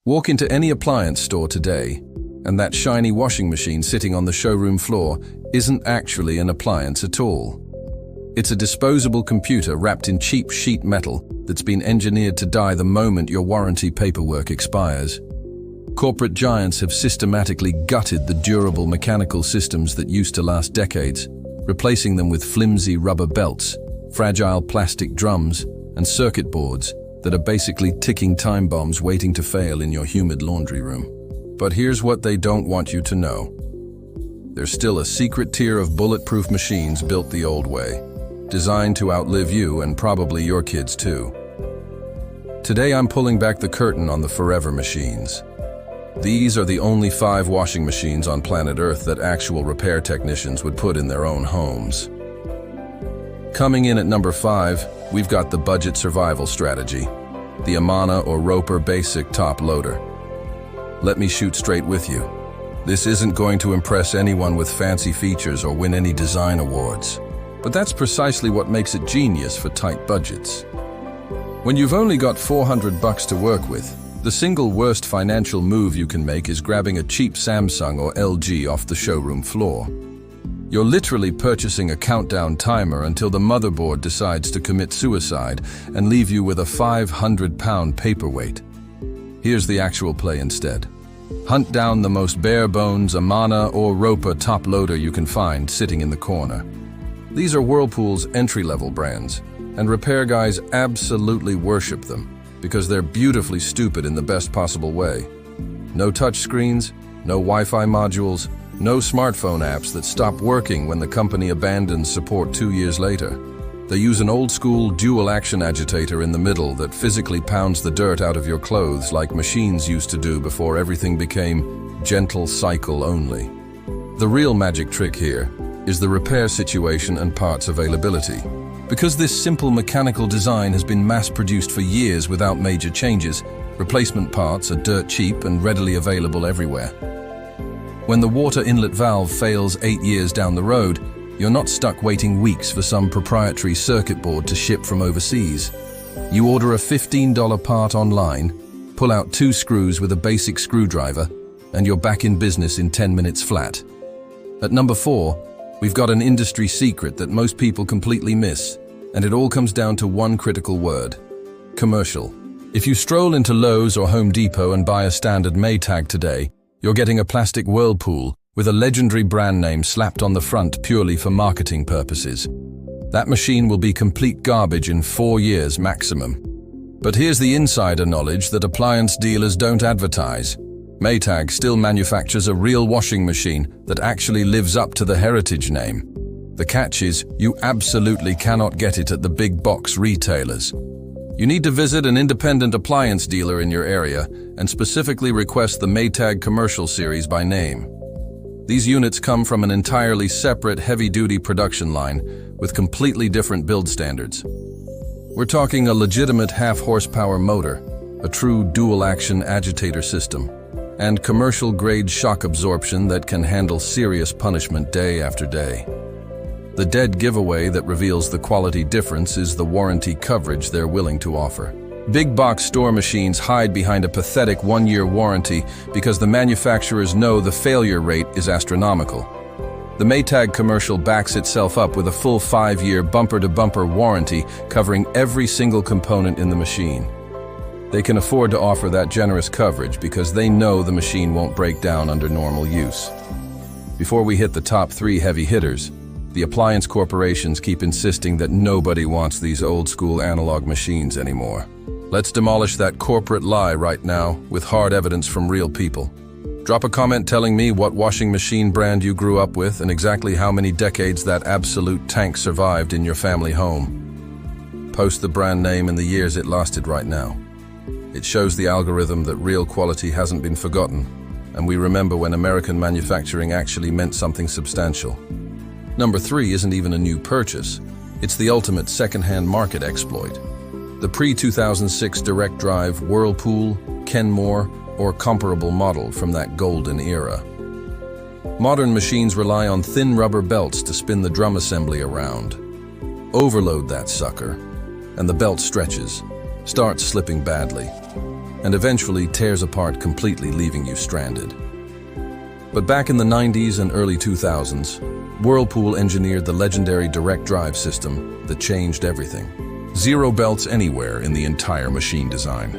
Walk into any appliance store today, and that shiny washing machine sitting on the showroom floor isn't actually an appliance at all. It's a disposable computer wrapped in cheap sheet metal that's been engineered to die the moment your warranty paperwork expires. Corporate giants have systematically gutted the durable mechanical systems that used to last decades, replacing them with flimsy rubber belts, fragile plastic drums, and circuit boards that are basically ticking time bombs waiting to fail in your humid laundry room. But here's what they don't want you to know. There's still a secret tier of bulletproof machines built the old way, designed to outlive you and probably your kids too. Today I'm pulling back the curtain on the forever machines. These are the only 5 washing machines on planet Earth that actual repair technicians would put in their own homes. Coming in at number 5, we've got the budget survival strategy, the Amana or Roper Basic Top Loader. Let me shoot straight with you. This isn't going to impress anyone with fancy features or win any design awards. But that's precisely what makes it genius for tight budgets. When you've only got $400 to work with, the single worst financial move you can make is grabbing a cheap Samsung or LG off the showroom floor. You're literally purchasing a countdown timer until the motherboard decides to commit suicide and leave you with a 500-pound paperweight. Here's the actual play instead. Hunt down the most bare-bones Amana or Roper top loader you can find sitting in the corner. These are Whirlpool's entry-level brands, and repair guys absolutely worship them because they're beautifully stupid in the best possible way. No touch screens, no Wi-Fi modules, no smartphone apps that stop working when the company abandons support 2 years later. They use an old-school dual-action agitator in the middle that physically pounds the dirt out of your clothes like machines used to do before everything became gentle cycle only. The real magic trick here is the repair situation and parts availability. Because this simple mechanical design has been mass-produced for years without major changes, replacement parts are dirt cheap and readily available everywhere. When the water inlet valve fails 8 years down the road, you're not stuck waiting weeks for some proprietary circuit board to ship from overseas. You order a $15 part online, pull out 2 screws with a basic screwdriver, and you're back in business in 10 minutes flat. At number 4, we've got an industry secret that most people completely miss, and it all comes down to one critical word: commercial. If you stroll into Lowe's or Home Depot and buy a standard Maytag today, you're getting a plastic Whirlpool with a legendary brand name slapped on the front purely for marketing purposes. That machine will be complete garbage in 4 years maximum. But here's the insider knowledge that appliance dealers don't advertise. Maytag still manufactures a real washing machine that actually lives up to the heritage name. The catch is, you absolutely cannot get it at the big box retailers. You need to visit an independent appliance dealer in your area and specifically request the Maytag Commercial Series by name. These units come from an entirely separate heavy-duty production line with completely different build standards. We're talking a legitimate half-horsepower motor, a true dual-action agitator system, and commercial-grade shock absorption that can handle serious punishment day after day. The dead giveaway that reveals the quality difference is the warranty coverage they're willing to offer. Big box store machines hide behind a pathetic 1-year warranty because the manufacturers know the failure rate is astronomical. The Maytag Commercial backs itself up with a full 5-year bumper-to-bumper warranty covering every single component in the machine. They can afford to offer that generous coverage because they know the machine won't break down under normal use. Before we hit the top 3 heavy hitters, the appliance corporations keep insisting that nobody wants these old-school analog machines anymore. Let's demolish that corporate lie right now with hard evidence from real people. Drop a comment telling me what washing machine brand you grew up with and exactly how many decades that absolute tank survived in your family home. Post the brand name and the years it lasted right now. It shows the algorithm that real quality hasn't been forgotten, and we remember when American manufacturing actually meant something substantial. Number 3 isn't even a new purchase. It's the ultimate second-hand market exploit. The pre-2006 direct drive Whirlpool, Kenmore, or comparable model from that golden era. Modern machines rely on thin rubber belts to spin the drum assembly around. Overload that sucker, and the belt stretches, starts slipping badly. and eventually tears apart completely, leaving you stranded. But back in the 90s and early 2000s, Whirlpool engineered the legendary direct drive system that changed everything. Zero belts anywhere in the entire machine design.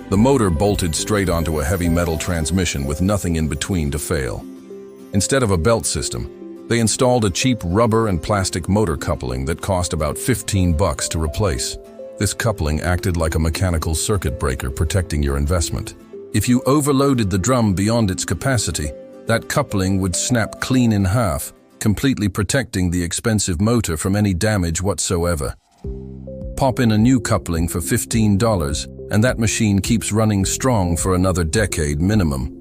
The motor bolted straight onto a heavy metal transmission with nothing in between to fail. Instead of a belt system, they installed a cheap rubber and plastic motor coupling that cost about $15 to replace. This coupling acted like a mechanical circuit breaker, protecting your investment. If you overloaded the drum beyond its capacity, that coupling would snap clean in half, completely protecting the expensive motor from any damage whatsoever. Pop in a new coupling for $15, and that machine keeps running strong for another decade minimum.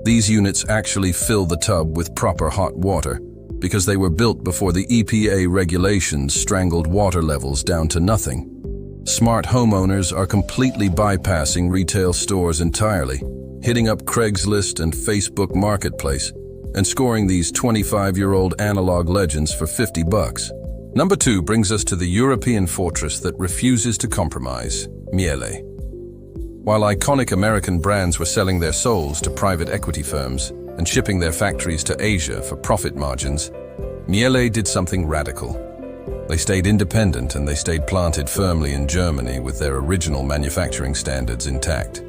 These units actually fill the tub with proper hot water, because they were built before the EPA regulations strangled water levels down to nothing. Smart homeowners are completely bypassing retail stores entirely, hitting up Craigslist and Facebook Marketplace, and scoring these 25-year-old analog legends for $50. Number 2 brings us to the European fortress that refuses to compromise, Miele. While iconic American brands were selling their souls to private equity firms and shipping their factories to Asia for profit margins, Miele did something radical. They stayed independent, and they stayed planted firmly in Germany with their original manufacturing standards intact.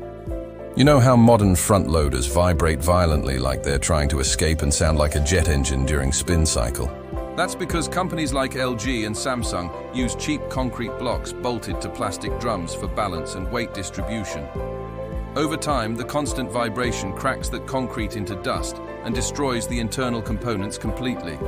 You know how modern front loaders vibrate violently like they're trying to escape and sound like a jet engine during spin cycle? That's because companies like LG and Samsung use cheap concrete blocks bolted to plastic drums for balance and weight distribution. Over time, the constant vibration cracks that concrete into dust and destroys the internal components completely.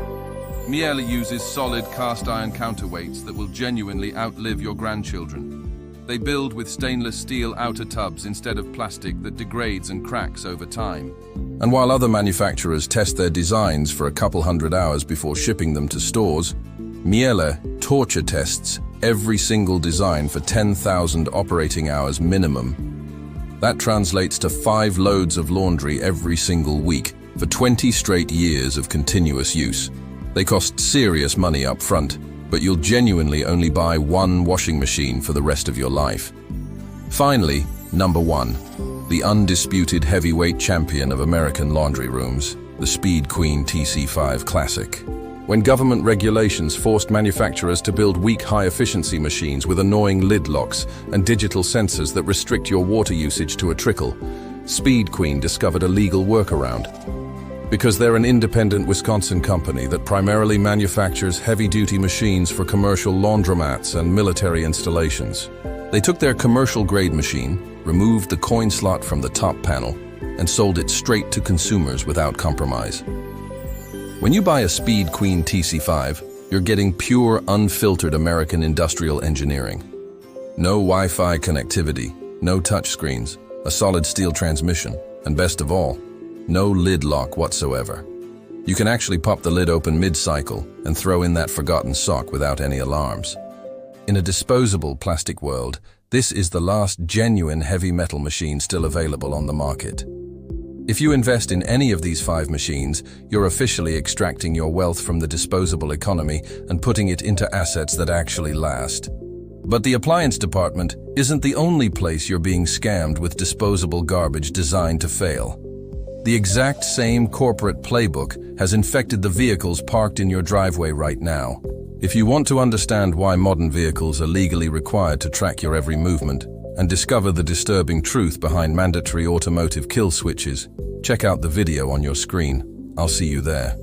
Miele uses solid cast iron counterweights that will genuinely outlive your grandchildren. They build with stainless steel outer tubs instead of plastic that degrades and cracks over time. And while other manufacturers test their designs for a couple hundred hours before shipping them to stores, Miele torture tests every single design for 10,000 operating hours minimum. That translates to 5 loads of laundry every single week for 20 straight years of continuous use. They cost serious money up front, but you'll genuinely only buy one washing machine for the rest of your life. Finally, number 1, the undisputed heavyweight champion of American laundry rooms, the Speed Queen TC5 Classic. When government regulations forced manufacturers to build weak high-efficiency machines with annoying lid locks and digital sensors that restrict your water usage to a trickle, Speed Queen discovered a legal workaround. Because they're an independent Wisconsin company that primarily manufactures heavy-duty machines for commercial laundromats and military installations. They took their commercial-grade machine, removed the coin slot from the top panel, and sold it straight to consumers without compromise. When you buy a Speed Queen TC5, you're getting pure, unfiltered American industrial engineering. No Wi-Fi connectivity, no touchscreens, a solid steel transmission, and best of all, no lid lock whatsoever. You can actually pop the lid open mid-cycle and throw in that forgotten sock without any alarms. In a disposable plastic world, this is the last genuine heavy metal machine still available on the market. If you invest in any of these 5 machines, you're officially extracting your wealth from the disposable economy and putting it into assets that actually last. But the appliance department isn't the only place you're being scammed with disposable garbage designed to fail. The exact same corporate playbook has infected the vehicles parked in your driveway right now. If you want to understand why modern vehicles are legally required to track your every movement and discover the disturbing truth behind mandatory automotive kill switches, check out the video on your screen. I'll see you there.